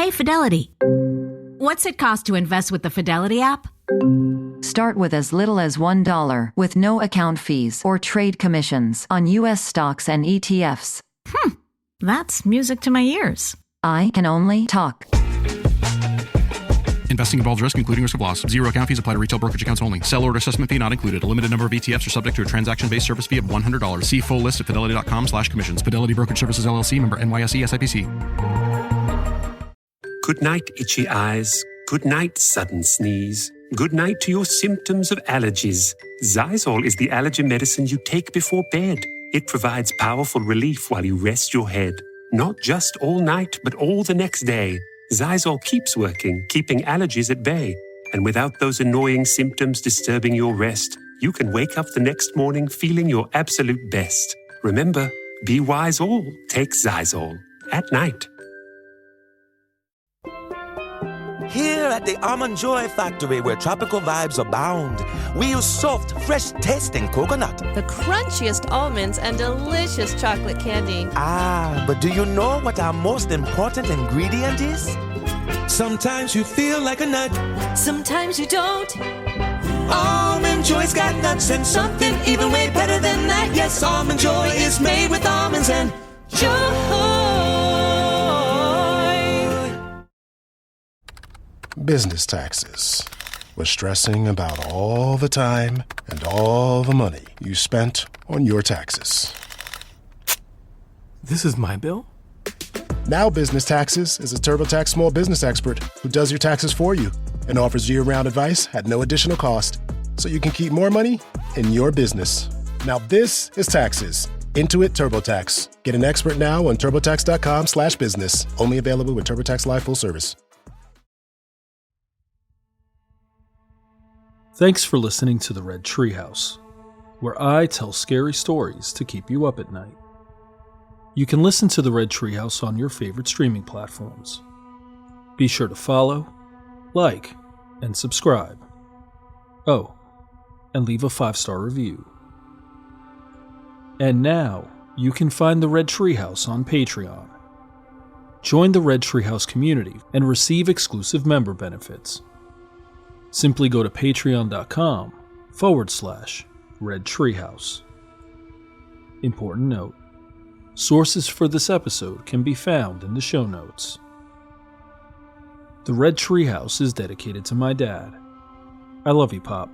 Hey, Fidelity. What's it cost to invest with the Fidelity app? Start with as little as $1 with no account fees or trade commissions on U.S. stocks and ETFs. That's music to my ears. I can only talk. Investing involves risk, including risk of loss. Zero account fees apply to retail brokerage accounts only. Sell order assessment fee not included. A limited number of ETFs are subject to a transaction-based service fee of $100. See full list at fidelity.com/commissions. Fidelity Brokerage Services, LLC, member NYSE, SIPC. Good night, itchy eyes. Good night, sudden sneeze. Good night to your symptoms of allergies. Xyzal is the allergy medicine you take before bed. It provides powerful relief while you rest your head. Not just all night, but all the next day. Xyzal keeps working, keeping allergies at bay. And without those annoying symptoms disturbing your rest, you can wake up the next morning feeling your absolute best. Remember, be wise all. Take Xyzal. At night. Here at the Almond Joy Factory, where tropical vibes abound, we use soft, fresh-tasting coconut. The crunchiest almonds and delicious chocolate candy. Ah, but do you know what our most important ingredient is? Sometimes you feel like a nut. Sometimes you don't. Almond Joy's got nuts and something even way better than that. Yes, Almond Joy is made with almonds and joy. Business taxes. We're stressing about all the time and all the money you spent on your taxes. This is my bill? Now Business Taxes is a TurboTax small business expert who does your taxes for you and offers year-round advice at no additional cost, so you can keep more money in your business. Now this is taxes. Intuit TurboTax. Get an expert now on turbotax.com/business. Only available with TurboTax Live full service. Thanks for listening to the Red Treehouse, where I tell scary stories to keep you up at night. You can listen to the Red Treehouse on your favorite streaming platforms. Be sure to follow, like, and subscribe. Oh, and leave a 5-star review. And now, you can find the Red Treehouse on Patreon. Join the Red Treehouse community and receive exclusive member benefits. Simply go to patreon.com/Red Treehouse. Important note: sources for this episode can be found in the show notes. The Red Treehouse is dedicated to my dad. I love you, Pop.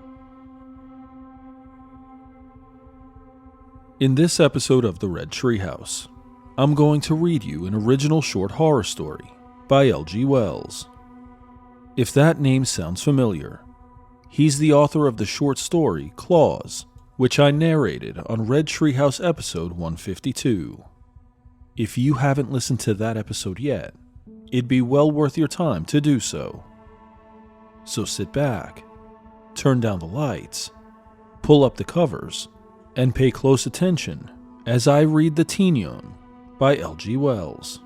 In this episode of the Red Treehouse, I'm going to read you an original short horror story by L.G. Wells. If that name sounds familiar, he's the author of the short story Claws, which I narrated on Red Treehouse episode 152. If you haven't listened to that episode yet, it'd be well worth your time to do so. So sit back, turn down the lights, pull up the covers, and pay close attention as I read the Tignon by L.G. Wells.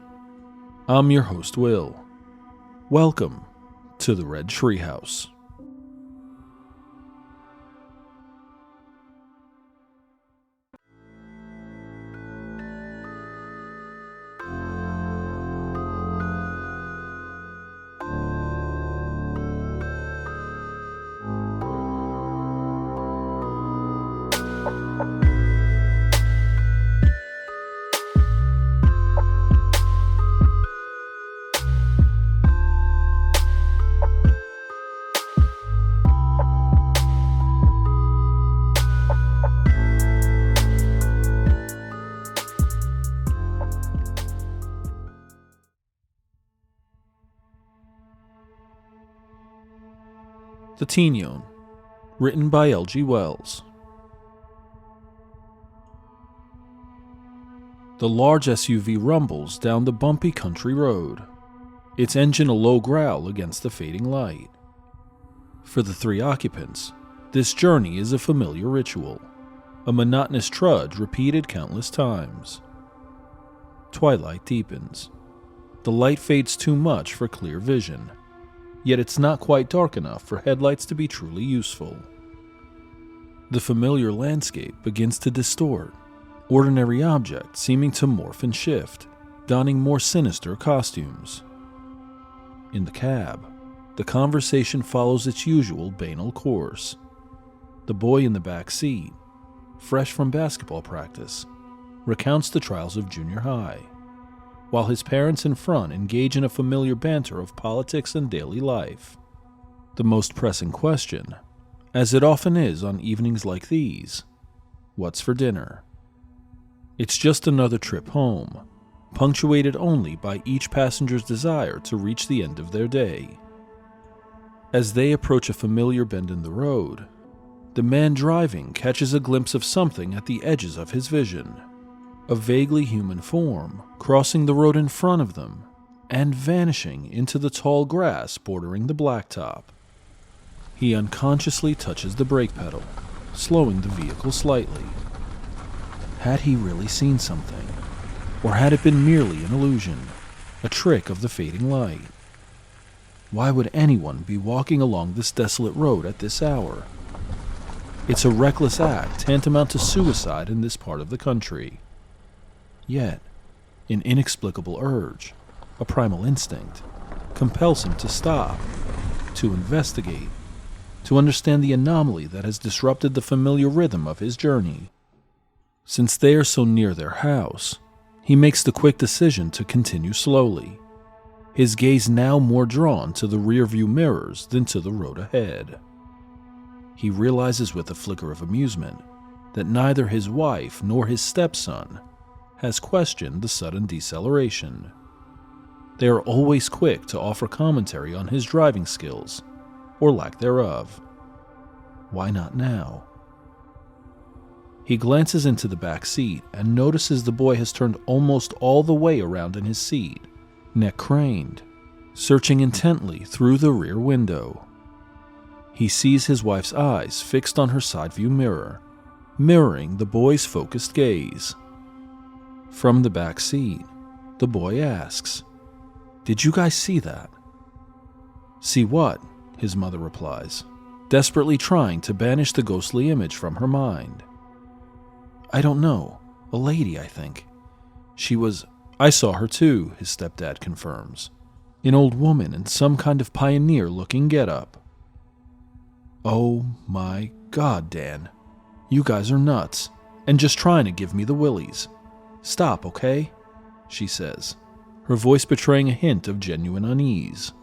I'm your host, Will. Welcome to the Red Treehouse. The Tignon, written by L.G. Wells. The large SUV rumbles down the bumpy country road, its engine a low growl against the fading light. For the 3 occupants, this journey is a familiar ritual, a monotonous trudge repeated countless times. Twilight deepens. The light fades too much for clear vision, yet it's not quite dark enough for headlights to be truly useful. The familiar landscape begins to distort, ordinary objects seeming to morph and shift, donning more sinister costumes. In the cab, the conversation follows its usual banal course. The boy in the back seat, fresh from basketball practice, recounts the trials of junior high, while his parents in front engage in a familiar banter of politics and daily life. The most pressing question, as it often is on evenings like these, what's for dinner? It's just another trip home, punctuated only by each passenger's desire to reach the end of their day. As they approach a familiar bend in the road, the man driving catches a glimpse of something at the edges of his vision. A vaguely human form crossing the road in front of them and vanishing into the tall grass bordering the blacktop. He unconsciously touches the brake pedal, slowing the vehicle slightly. Had he really seen something? Or had it been merely an illusion, a trick of the fading light? Why would anyone be walking along this desolate road at this hour? It's a reckless act tantamount to suicide in this part of the country. Yet, an inexplicable urge, a primal instinct, compels him to stop, to investigate, to understand the anomaly that has disrupted the familiar rhythm of his journey. Since they are so near their house, he makes the quick decision to continue slowly, his gaze now more drawn to the rearview mirrors than to the road ahead. He realizes with a flicker of amusement that neither his wife nor his stepson has questioned the sudden deceleration. They are always quick to offer commentary on his driving skills, or lack thereof. Why not now? He glances into the back seat and notices the boy has turned almost all the way around in his seat, neck craned, searching intently through the rear window. He sees his wife's eyes fixed on her side view mirror, mirroring the boy's focused gaze. From the back seat, the boy asks, "Did you guys see that?" "See what?" his mother replies, desperately trying to banish the ghostly image from her mind. "I don't know. A lady, I think. I saw her too," his stepdad confirms. "An old woman in some kind of pioneer-looking getup." "Oh my God, Dan. You guys are nuts, and just trying to give me the willies. Stop, okay?" she says, her voice betraying a hint of genuine unease.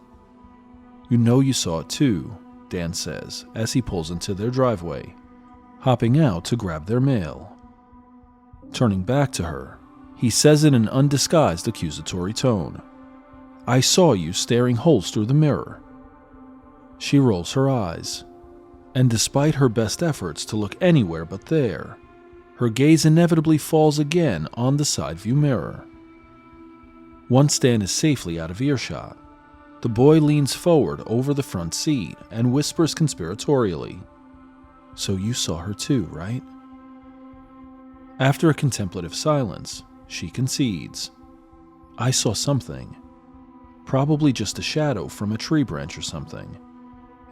"You know you saw it too," Dan says as he pulls into their driveway, hopping out to grab their mail. Turning back to her, he says in an undisguised accusatory tone, "I saw you staring holes through the mirror." She rolls her eyes, and despite her best efforts to look anywhere but there, her gaze inevitably falls again on the side view mirror. Once Dan is safely out of earshot, the boy leans forward over the front seat and whispers conspiratorially, "So you saw her too, right?" After a contemplative silence, she concedes, "I saw something. Probably just a shadow from a tree branch or something.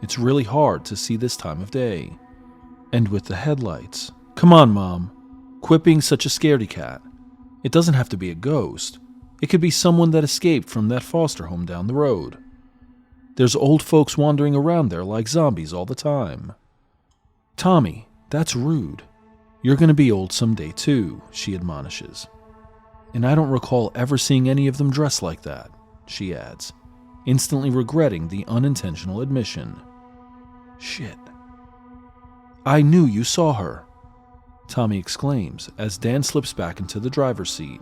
It's really hard to see this time of day. And with the headlights. Come on, Mom. Quit being such a scaredy cat. It doesn't have to be a ghost. It could be someone that escaped from that foster home down the road. There's old folks wandering around there like zombies all the time." "Tommy, that's rude. You're going to be old someday too," she admonishes. "And I don't recall ever seeing any of them dressed like that," she adds, instantly regretting the unintentional admission. "Shit. I knew you saw her," Tommy exclaims as Dan slips back into the driver's seat.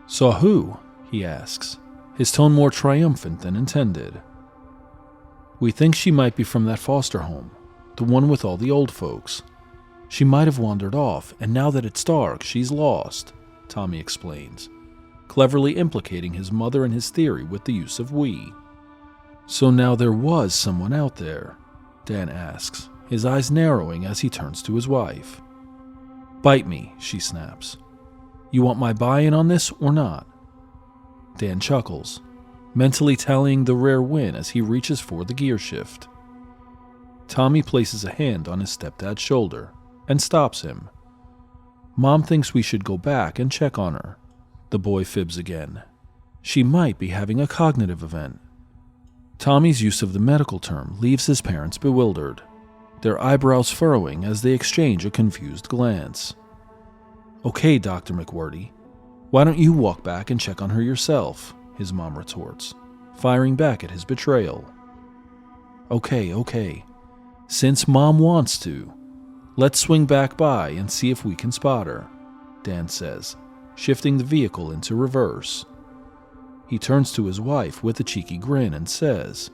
"Saw who?" he asks, his tone more triumphant than intended. "We think she might be from that foster home, the one with all the old folks. She might have wandered off, and now that it's dark, she's lost," Tommy explains, cleverly implicating his mother in his theory with the use of we. "So now there was someone out there?" Dan asks, his eyes narrowing as he turns to his wife. "Bite me," she snaps. "You want my buy-in on this or not?" Dan chuckles, mentally tallying the rare win as he reaches for the gear shift. Tommy places a hand on his stepdad's shoulder and stops him. "Mom thinks we should go back and check on her," the boy fibs again. "She might be having a cognitive event. Tommy's use of the medical term leaves his parents bewildered, their eyebrows furrowing as they exchange a confused glance. "Okay, Dr. McWhirty, why don't you walk back and check on her yourself?" his mom retorts, firing back at his betrayal. Okay. Since Mom wants to, let's swing back by and see if we can spot her," Dan says, shifting the vehicle into reverse. He turns to his wife with a cheeky grin and says,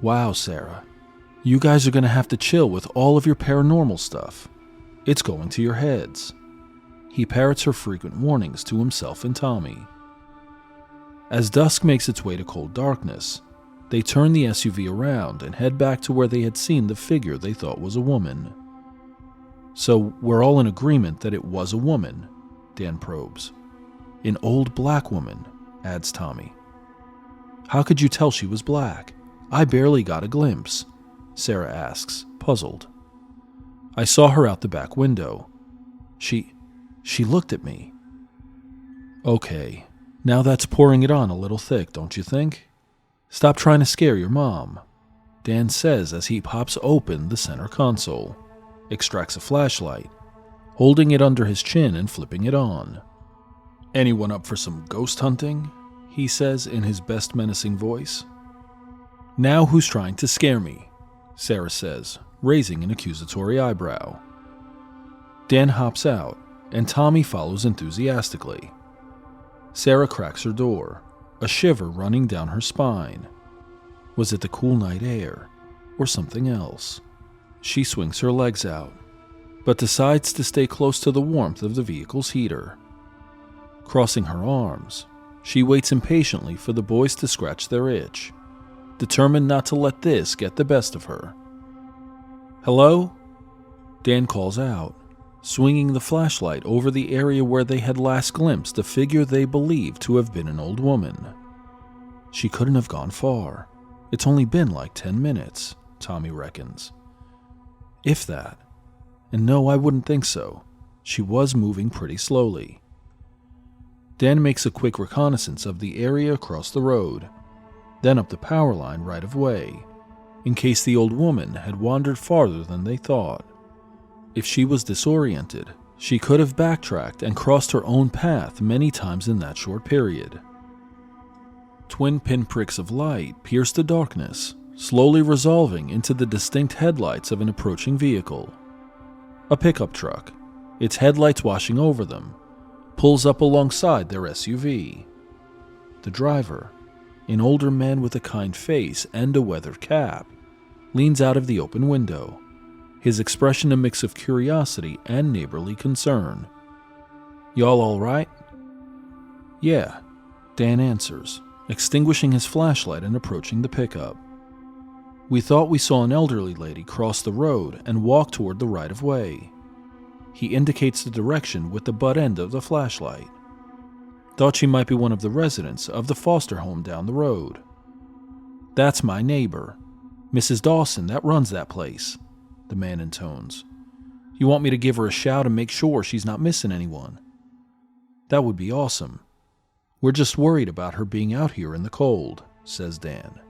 "Wow, Sarah, you guys are going to have to chill with all of your paranormal stuff. It's going to your heads." He parrots her frequent warnings to himself and Tommy. As dusk makes its way to cold darkness, they turn the SUV around and head back to where they had seen the figure they thought was a woman. "So we're all in agreement that it was a woman?" Dan probes. "An old black woman," adds Tommy. "How could you tell she was black? I barely got a glimpse," Sarah asks, puzzled. "I saw her out the back window. She looked at me." "Okay, now that's pouring it on a little thick, don't you think? Stop trying to scare your mom," Dan says as he pops open the center console, extracts a flashlight, holding it under his chin and flipping it on. "Anyone up for some ghost hunting?" he says in his best menacing voice. "Now who's trying to scare me?" Sarah says, raising an accusatory eyebrow. Dan hops out, and Tommy follows enthusiastically. Sarah cracks her door, a shiver running down her spine. Was it the cool night air, or something else? She swings her legs out, but decides to stay close to the warmth of the vehicle's heater. Crossing her arms, she waits impatiently for the boys to scratch their itch, determined not to let this get the best of her. "Hello?" Dan calls out, swinging the flashlight over the area where they had last glimpsed a figure they believed to have been an old woman. She couldn't have gone far. It's only been like 10 minutes, Tommy reckons. If that. And no, I wouldn't think so. She was moving pretty slowly. Dan makes a quick reconnaissance of the area across the road, then up the power line right of way, in case the old woman had wandered farther than they thought. If she was disoriented, she could have backtracked and crossed her own path many times in that short period. Twin pinpricks of light pierced the darkness, slowly resolving into the distinct headlights of an approaching vehicle. A pickup truck, its headlights washing over them, pulls up alongside their SUV. The driver, an older man with a kind face and a weathered cap, leans out of the open window, his expression a mix of curiosity and neighborly concern. "Y'all all right?" "Yeah," Dan answers, extinguishing his flashlight and approaching the pickup. "We thought we saw an elderly lady cross the road and walk toward the right-of-way." He indicates the direction with the butt end of the flashlight. "Thought she might be one of the residents of the foster home down the road." "That's my neighbor, Mrs. Dawson, that runs that place," the man intones. "You want me to give her a shout and make sure she's not missing anyone?" "That would be awesome. We're just worried about her being out here in the cold," says Dan.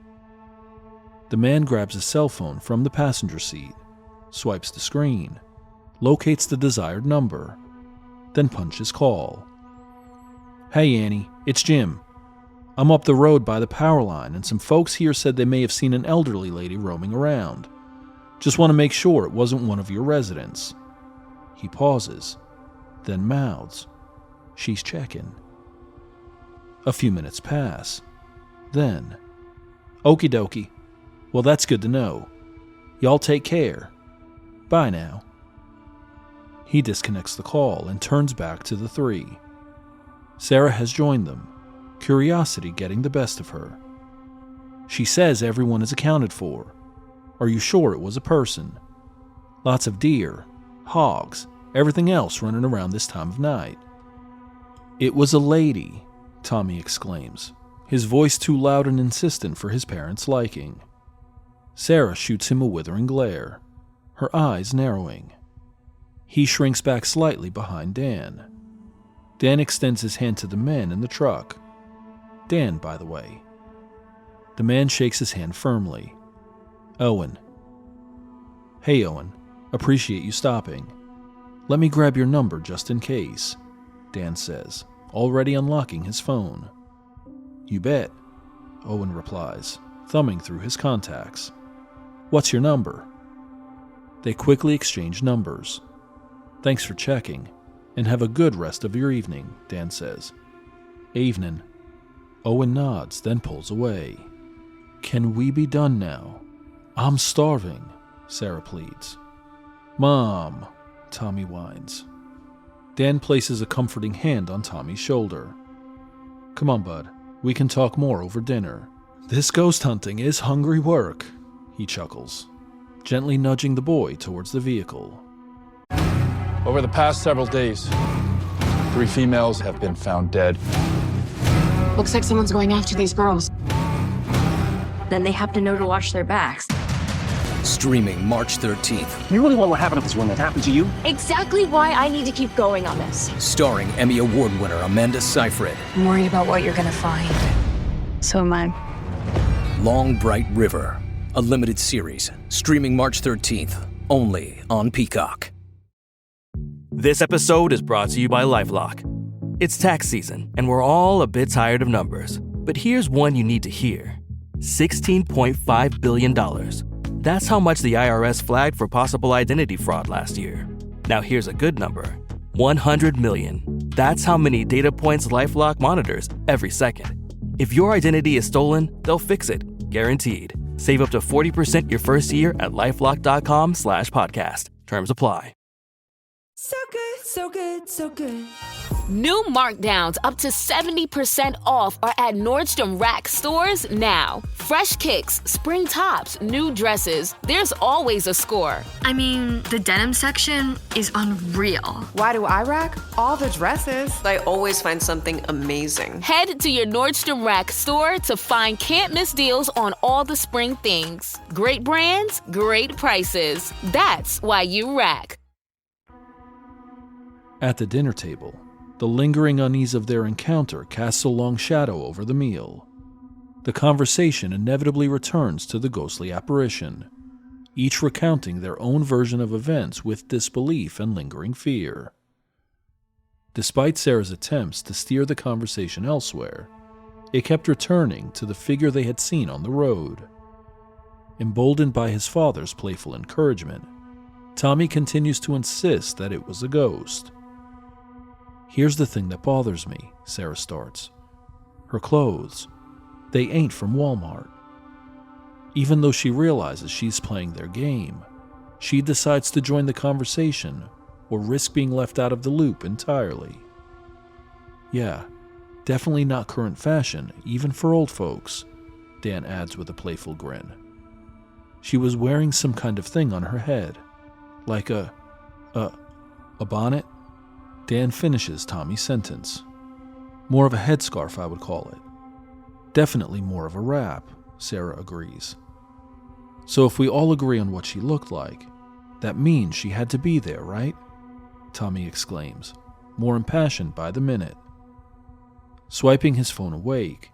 The man grabs a cell phone from the passenger seat, swipes the screen, locates the desired number, then punches call. "Hey Annie, it's Jim. I'm up the road by the power line and some folks here said they may have seen an elderly lady roaming around. Just want to make sure it wasn't one of your residents." He pauses, then mouths, "She's checking." A few minutes pass. Then, "Okie dokie. Well, that's good to know. Y'all take care. Bye now." He disconnects the call and turns back to the three. Sarah has joined them, curiosity getting the best of her. "She says everyone is accounted for. Are you sure it was a person? Lots of deer, hogs, everything else running around this time of night." "It was a lady," Tommy exclaims, his voice too loud and insistent for his parents' liking. Sarah shoots him a withering glare, her eyes narrowing. He shrinks back slightly behind Dan. Dan extends his hand to the man in the truck. Dan, by the way. The man shakes his hand firmly. Owen. Hey, Owen. Appreciate you stopping. Let me grab your number just in case, Dan says, already unlocking his phone. You bet, Owen replies, thumbing through his contacts. What's your number? They quickly exchange numbers. Thanks for checking, and have a good rest of your evening, Dan says. Evening. Owen nods, then pulls away. Can we be done now? I'm starving, Sarah pleads. Mom, Tommy whines. Dan places a comforting hand on Tommy's shoulder. Come on, bud. We can talk more over dinner. This ghost hunting is hungry work, he chuckles, gently nudging the boy towards the vehicle. Over the past several days, 3 females have been found dead. Looks like someone's going after these girls. Then they have to know to watch their backs. Streaming March 13th. You really want what happened to this one that happened to you? Exactly why I need to keep going on this. Starring Emmy Award winner Amanda Seyfried. I'm worried about what you're gonna find. So am I. Long Bright River. A limited series. Streaming March 13th. Only on Peacock. This episode is brought to you by LifeLock. It's tax season, and we're all a bit tired of numbers. But here's one you need to hear. $16.5 billion. That's how much the IRS flagged for possible identity fraud last year. Now here's a good number. 100 million. That's how many data points LifeLock monitors every second. If your identity is stolen, they'll fix it. Guaranteed. Save up to 40% your first year at LifeLock.com/podcast. Terms apply. So good, so good, so good. New markdowns up to 70% off are at Nordstrom Rack stores now. Fresh kicks, spring tops, new dresses. There's always a score. I mean, the denim section is unreal. Why do I rack? All the dresses. I always find something amazing. Head to your Nordstrom Rack store to find can't-miss deals on all the spring things. Great brands, great prices. That's why you rack. At the dinner table, the lingering unease of their encounter casts a long shadow over the meal. The conversation inevitably returns to the ghostly apparition, each recounting their own version of events with disbelief and lingering fear. Despite Sarah's attempts to steer the conversation elsewhere, it kept returning to the figure they had seen on the road. Emboldened by his father's playful encouragement, Tommy continues to insist that it was a ghost. Here's the thing that bothers me, Sarah starts. Her clothes. They ain't from Walmart. Even though she realizes she's playing their game, she decides to join the conversation or risk being left out of the loop entirely. Yeah, definitely not current fashion, even for old folks, Dan adds with a playful grin. She was wearing some kind of thing on her head, like a bonnet? Dan finishes Tommy's sentence. More of a headscarf, I would call it. Definitely more of a wrap, Sarah agrees. So if we all agree on what she looked like, that means she had to be there, right? Tommy exclaims, more impassioned by the minute. Swiping his phone awake,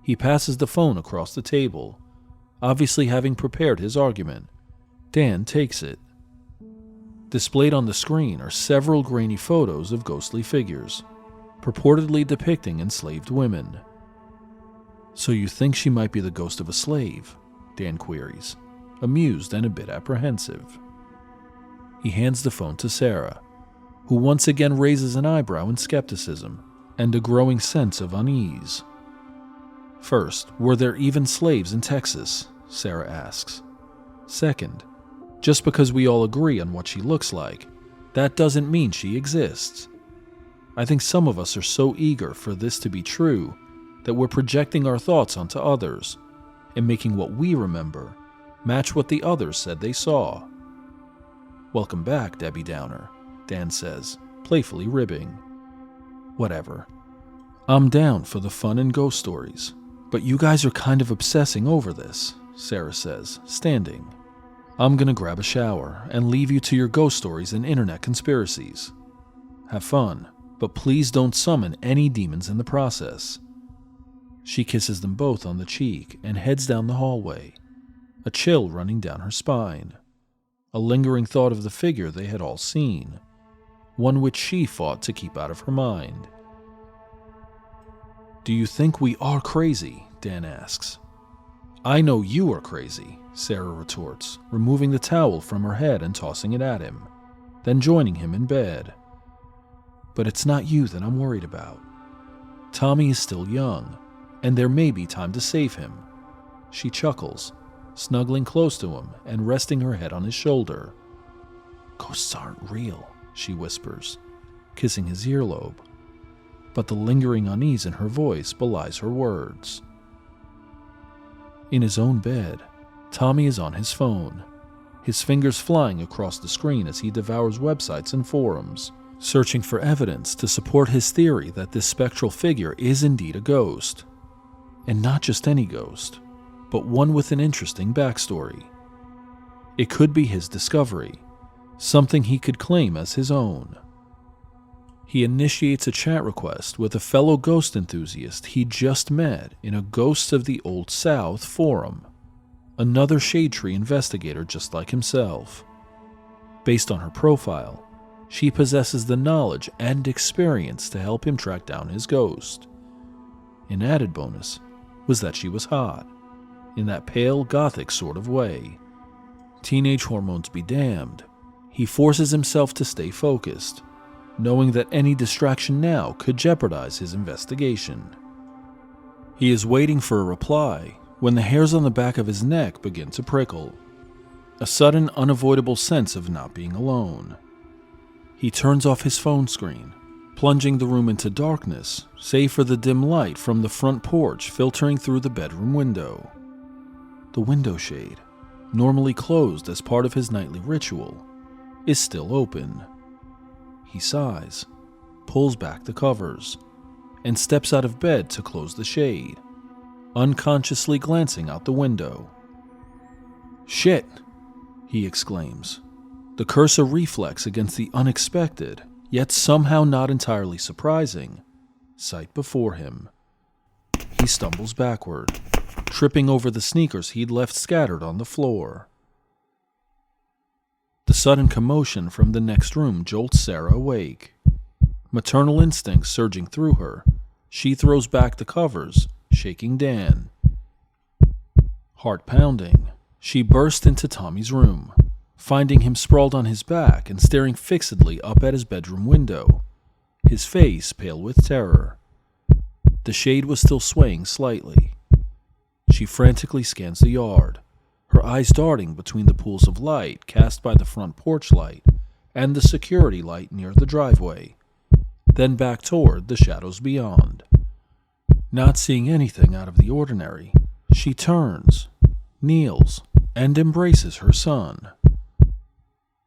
he passes the phone across the table, obviously having prepared his argument. Dan takes it. Displayed on the screen are several grainy photos of ghostly figures, purportedly depicting enslaved women. So you think she might be the ghost of a slave? Dan queries, amused and a bit apprehensive. He hands the phone to Sarah, who once again raises an eyebrow in skepticism and a growing sense of unease. First, were there even slaves in Texas? Sarah asks. Second, just because we all agree on what she looks like, that doesn't mean she exists. I think some of us are so eager for this to be true that we're projecting our thoughts onto others and making what we remember match what the others said they saw. Welcome back, Debbie Downer, Dan says, playfully ribbing. Whatever. I'm down for the fun and ghost stories, but you guys are kind of obsessing over this, Sarah says, standing. I'm gonna grab a shower and leave you to your ghost stories and internet conspiracies. Have fun, but please don't summon any demons in the process. She kisses them both on the cheek and heads down the hallway, a chill running down her spine, a lingering thought of the figure they had all seen, one which she fought to keep out of her mind. "Do you think we are crazy?" Dan asks. "I know you are crazy," Sarah retorts, removing the towel from her head and tossing it at him, then joining him in bed. "But it's not you that I'm worried about. Tommy is still young, and there may be time to save him." She chuckles, snuggling close to him and resting her head on his shoulder. "Ghosts aren't real," she whispers, kissing his earlobe. But the lingering unease in her voice belies her words. In his own bed, Tommy is on his phone, his fingers flying across the screen as he devours websites and forums, searching for evidence to support his theory that this spectral figure is indeed a ghost. And not just any ghost, but one with an interesting backstory. It could be his discovery, something he could claim as his own. He initiates a chat request with a fellow ghost enthusiast he just met in a Ghosts of the Old South forum, another Shade Tree investigator just like himself. Based on her profile, she possesses the knowledge and experience to help him track down his ghost. An added bonus was that she was hot, in that pale gothic sort of way. Teenage hormones be damned, he forces himself to stay focused, knowing that any distraction now could jeopardize his investigation. He is waiting for a reply when the hairs on the back of his neck begin to prickle, a sudden unavoidable sense of not being alone. He turns off his phone screen, plunging the room into darkness, save for the dim light from the front porch filtering through the bedroom window. The window shade, normally closed as part of his nightly ritual, is still open. He sighs, pulls back the covers, and steps out of bed to close the shade, unconsciously glancing out the window. "Shit!" he exclaims, the cursor reflex against the unexpected, yet somehow not entirely surprising, sight before him. He stumbles backward, tripping over the sneakers he'd left scattered on the floor. The sudden commotion from the next room jolts Sarah awake. Maternal instincts surging through her, she throws back the covers, shaking Dan. Heart pounding, she bursts into Tommy's room, finding him sprawled on his back and staring fixedly up at his bedroom window, his face pale with terror. The shade was still swaying slightly. She frantically scans the yard, her eyes darting between the pools of light cast by the front porch light and the security light near the driveway, then back toward the shadows beyond. Not seeing anything out of the ordinary, she turns, kneels, and embraces her son.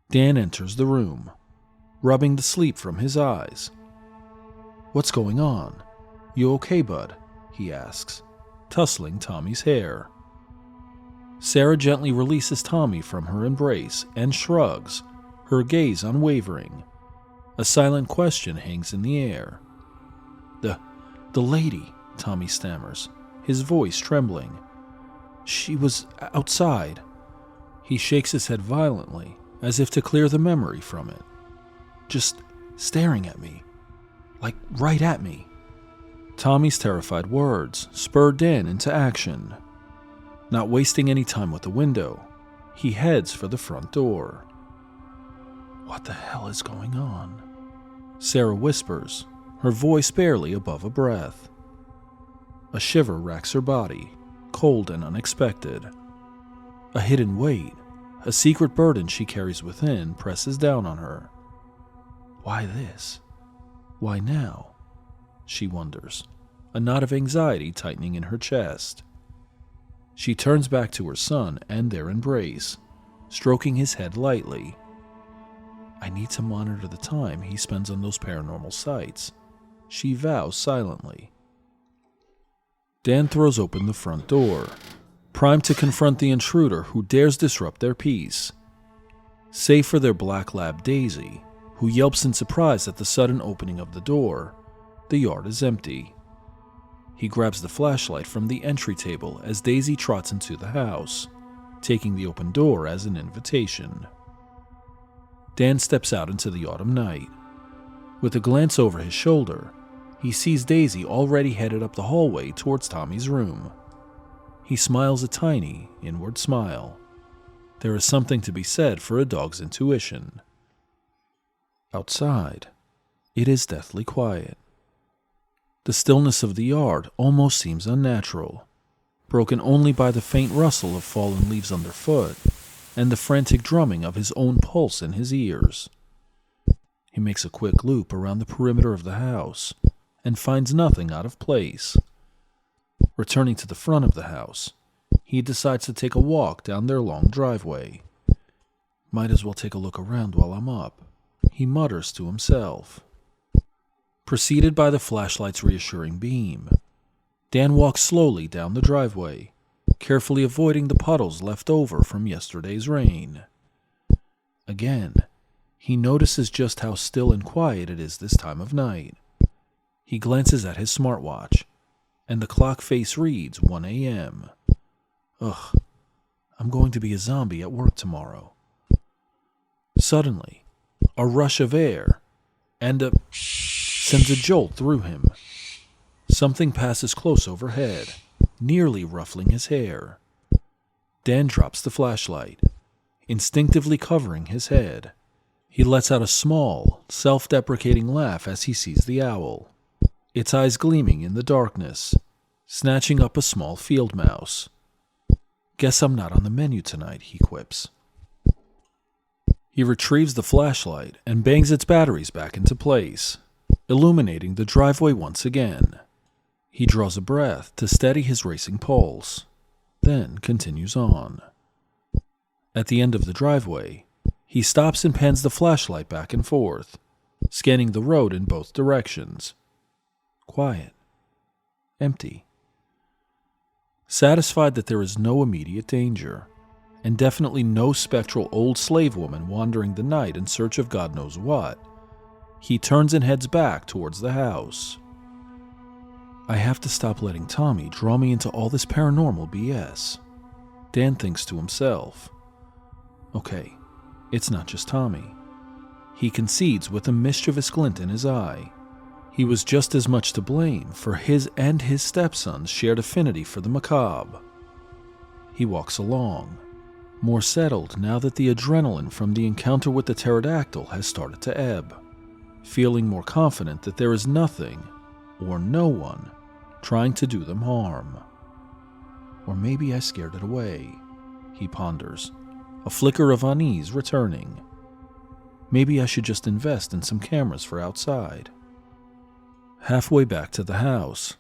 Dan enters the room, rubbing the sleep from his eyes. "What's going on? You okay, bud?" he asks, tussling Tommy's hair. Sarah gently releases Tommy from her embrace and shrugs, her gaze unwavering. A silent question hangs in the air. The lady," Tommy stammers, his voice trembling. "She was outside." He shakes his head violently, as if to clear the memory from it. "Just staring at me. Like right at me." Tommy's terrified words spurred Dan into action. Not wasting any time with the window, he heads for the front door. "What the hell is going on?" Sarah whispers, her voice barely above a breath. A shiver racks her body, cold and unexpected. A hidden weight, a secret burden she carries within, presses down on her. Why this? Why now? She wonders, a knot of anxiety tightening in her chest. She turns back to her son and their embrace, stroking his head lightly. I need to monitor the time he spends on those paranormal sites, she vows silently. Dan throws open the front door, primed to confront the intruder who dares disrupt their peace. Save for their black lab Daisy, who yelps in surprise at the sudden opening of the door, the yard is empty. He grabs the flashlight from the entry table as Daisy trots into the house, taking the open door as an invitation. Dan steps out into the autumn night. With a glance over his shoulder, he sees Daisy already headed up the hallway towards Tommy's room. He smiles a tiny, inward smile. There is something to be said for a dog's intuition. Outside, it is deathly quiet. The stillness of the yard almost seems unnatural, broken only by the faint rustle of fallen leaves underfoot and the frantic drumming of his own pulse in his ears. He makes a quick loop around the perimeter of the house and finds nothing out of place. Returning to the front of the house, he decides to take a walk down their long driveway. Might as well take a look around while I'm up, he mutters to himself. Preceded by the flashlight's reassuring beam, Dan walks slowly down the driveway, carefully avoiding the puddles left over from yesterday's rain. Again, he notices just how still and quiet it is this time of night. He glances at his smartwatch, and the clock face reads 1 a.m. Ugh, I'm going to be a zombie at work tomorrow. Suddenly, a rush of air and sends a jolt through him. Something passes close overhead, nearly ruffling his hair. Dan drops the flashlight, instinctively covering his head. He lets out a small, self-deprecating laugh as he sees the owl, its eyes gleaming in the darkness, snatching up a small field mouse. Guess I'm not on the menu tonight, he quips. He retrieves the flashlight and bangs its batteries back into place, illuminating the driveway once again. He draws a breath to steady his racing pulse, then continues on. At the end of the driveway, he stops and pans the flashlight back and forth, scanning the road in both directions. Quiet. Empty. Satisfied that there is no immediate danger, and definitely no spectral old slave woman wandering the night in search of God knows what, he turns and heads back towards the house. I have to stop letting Tommy draw me into all this paranormal BS, Dan thinks to himself. Okay, it's not just Tommy. He concedes with a mischievous glint in his eye. He was just as much to blame, for his and his stepson's shared affinity for the macabre. He walks along, more settled now that the adrenaline from the encounter with the pterodactyl has started to ebb, feeling more confident that there is nothing, or no one, trying to do them harm. Or maybe I scared it away, he ponders, a flicker of unease returning. Maybe I should just invest in some cameras for outside. Halfway back to the house,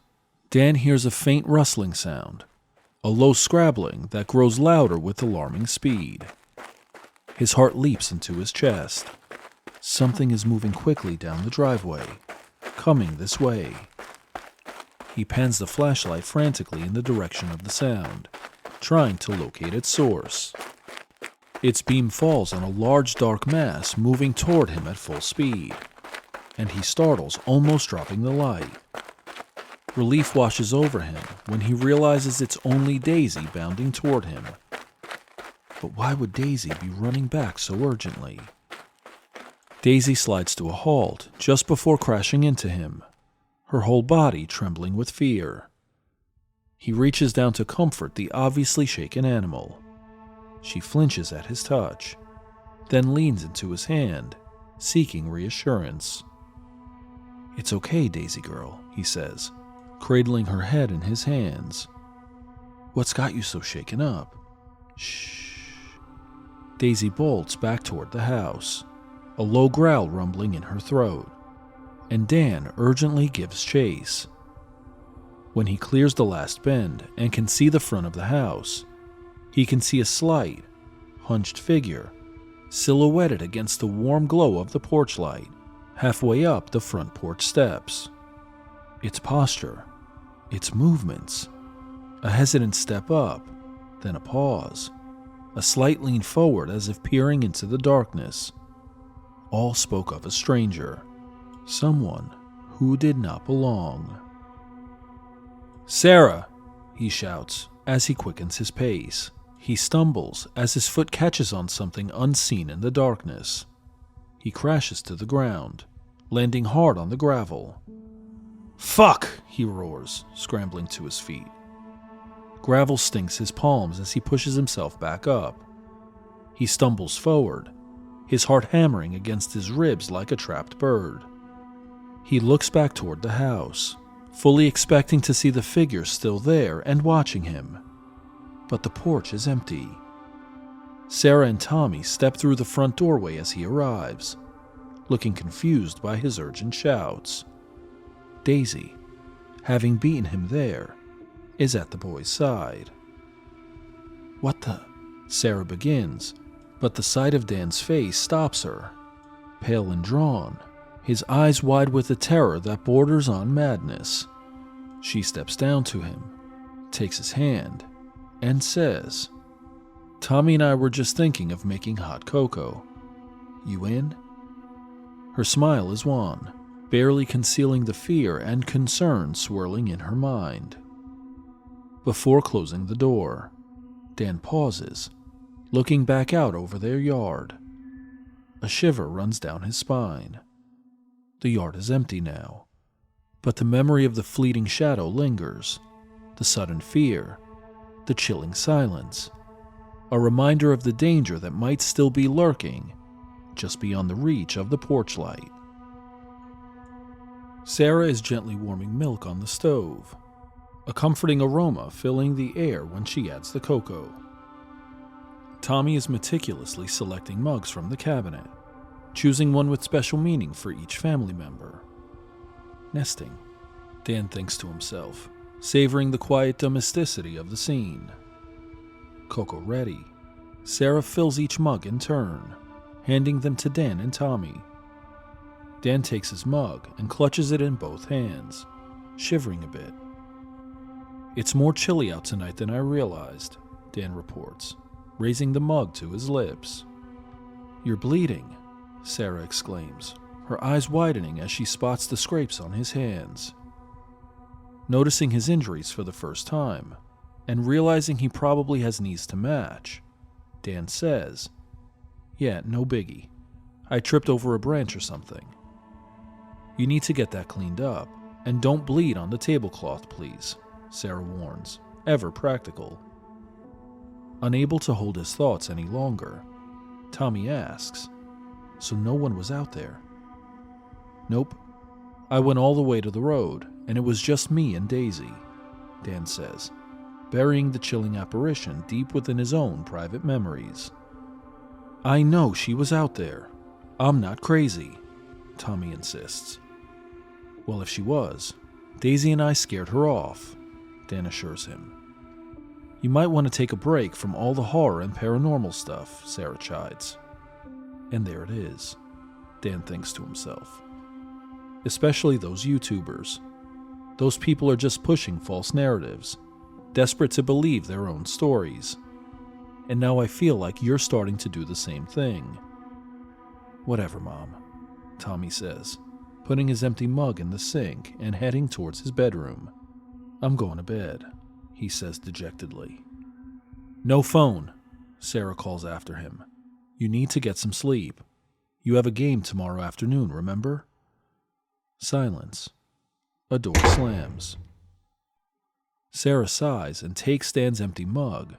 Dan hears a faint rustling sound, a low scrabbling that grows louder with alarming speed. His heart leaps into his chest. Something is moving quickly down the driveway, coming this way. He pans the flashlight frantically in the direction of the sound, trying to locate its source. Its beam falls on a large dark mass moving toward him at full speed, and he startles, almost dropping the light. Relief washes over him when he realizes it's only Daisy bounding toward him. But why would Daisy be running back so urgently? Daisy slides to a halt just before crashing into him, her whole body trembling with fear. He reaches down to comfort the obviously shaken animal. She flinches at his touch, then leans into his hand, seeking reassurance. It's okay, Daisy girl, he says, cradling her head in his hands. What's got you so shaken up? Shh. Daisy bolts back toward the house, a low growl rumbling in her throat, and Dan urgently gives chase. When he clears the last bend and can see the front of the house, he can see a slight, hunched figure silhouetted against the warm glow of the porch light halfway up the front porch steps. Its posture, its movements, a hesitant step up, then a pause, a slight lean forward as if peering into the darkness. All spoke of a stranger, someone who did not belong. "Sarah!" he shouts as he quickens his pace. He stumbles as his foot catches on something unseen in the darkness. He crashes to the ground, landing hard on the gravel. "Fuck!" he roars, scrambling to his feet. Gravel stings his palms as he pushes himself back up. He stumbles forward, his heart hammering against his ribs like a trapped bird. He looks back toward the house, fully expecting to see the figure still there and watching him. But the porch is empty. Sarah and Tommy step through the front doorway as he arrives, looking confused by his urgent shouts. Daisy, having beaten him there, is at the boy's side. "What the?" Sarah begins, but the sight of Dan's face stops her. Pale and drawn, his eyes wide with a terror that borders on madness. She steps down to him, takes his hand, and says, "Tommy and I were just thinking of making hot cocoa. You in?" Her smile is wan, barely concealing the fear and concern swirling in her mind. Before closing the door, Dan pauses, looking back out over their yard. A shiver runs down his spine. The yard is empty now, but the memory of the fleeting shadow lingers, the sudden fear, the chilling silence, a reminder of the danger that might still be lurking just beyond the reach of the porch light. Sarah is gently warming milk on the stove, a comforting aroma filling the air when she adds the cocoa. Tommy is meticulously selecting mugs from the cabinet, choosing one with special meaning for each family member. Nesting, Dan thinks to himself, savoring the quiet domesticity of the scene. Cocoa ready, Sarah fills each mug in turn, handing them to Dan and Tommy. Dan takes his mug and clutches it in both hands, shivering a bit. "It's more chilly out tonight than I realized," Dan reports, raising the mug to his lips. "You're bleeding," Sarah exclaims, her eyes widening as she spots the scrapes on his hands. Noticing his injuries for the first time, and realizing he probably has knees to match, Dan says, "Yeah, no biggie. I tripped over a branch or something." "You need to get that cleaned up, and don't bleed on the tablecloth, please," Sarah warns, ever practical. Unable to hold his thoughts any longer, Tommy asks, "So no one was out there?" "Nope. I went all the way to the road, and it was just me and Daisy," Dan says, burying the chilling apparition deep within his own private memories. "I know she was out there. I'm not crazy," Tommy insists. "Well, if she was, Daisy and I scared her off," Dan assures him. "You might want to take a break from all the horror and paranormal stuff," Sarah chides. And there it is, Dan thinks to himself. Especially those YouTubers. Those people are just pushing false narratives, desperate to believe their own stories. And now I feel like you're starting to do the same thing. "Whatever, Mom," Tommy says, putting his empty mug in the sink and heading towards his bedroom. "I'm going to bed," he says dejectedly. "No phone," Sarah calls after him. "You need to get some sleep. You have a game tomorrow afternoon, remember?" Silence. A door slams. Sarah sighs and takes Dan's empty mug,